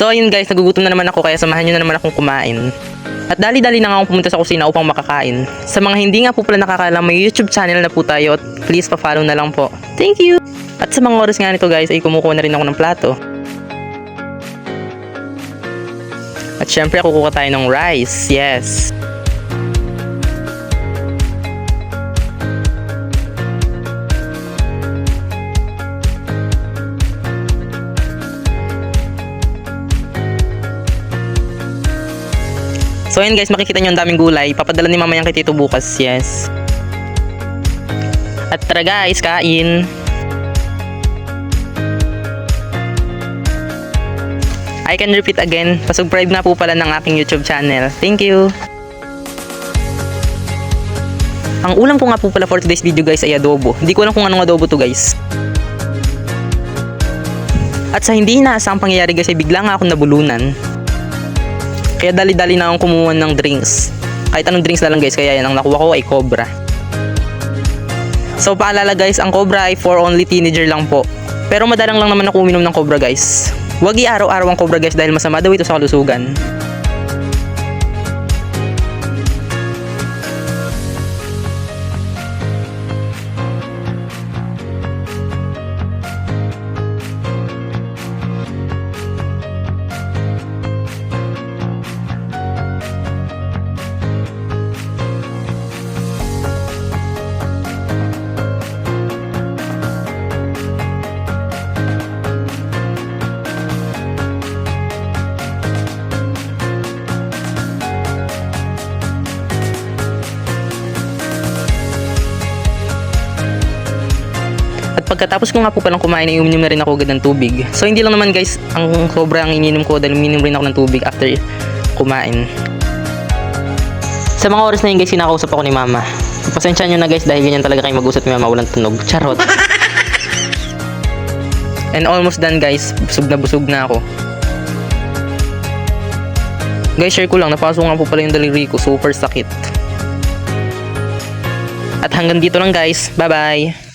So ayun guys, nagugutom na naman ako kaya samahan nyo na naman akong kumain. At dali-dali na nga akong pumunta sa kusina upang makakain. Sa mga hindi nga po pala nakakaalam, may YouTube channel na po tayo at please pa-follow na lang po. Thank you! At sa mga oras nga nito guys ay kumukuha na rin ako ng plato. At syempre kukuha tayo ng rice, yes! So ayun guys, makikita nyo ang daming gulay. Papadala ni mama yan kay Tito bukas, yes. At tara guys, kain. I can repeat again, pasubscribe na po pala ng aking YouTube channel. Thank you! Ang ulam ko nga po pala for today's video guys ay adobo. Hindi ko alam kung anong adobo to guys. At sa hindi inaasang pangyayari guys ay bigla nga akong nabulunan. Kaya dali-dali na akong kumuha ng drinks. Kahit anong drinks na lang guys, kaya yan ang nakuha ko ay Cobra. So paalala guys, ang Cobra ay for only teenager lang po. Pero madalang lang naman ako uminom ng Cobra guys. Huwag i-araw-araw ang Cobra guys dahil masama daw ito sa kalusugan. Pagkatapos ko nga po palang kumain ay uminom na rin ako agad ng tubig. So hindi lang naman guys ang sobra ang ininom ko dahil uminom rin ako ng tubig after kumain. Sa mga oras na yun guys, kinakausap ako ni mama. Pasensya nyo na guys dahil ganyan talaga kayo mag-usap ni mama, walang tunog. Charot. And almost done guys, busog na ako. Guys, share ko lang, napasok nga po pala yung daliri ko, super sakit. At hanggang dito lang guys, bye bye.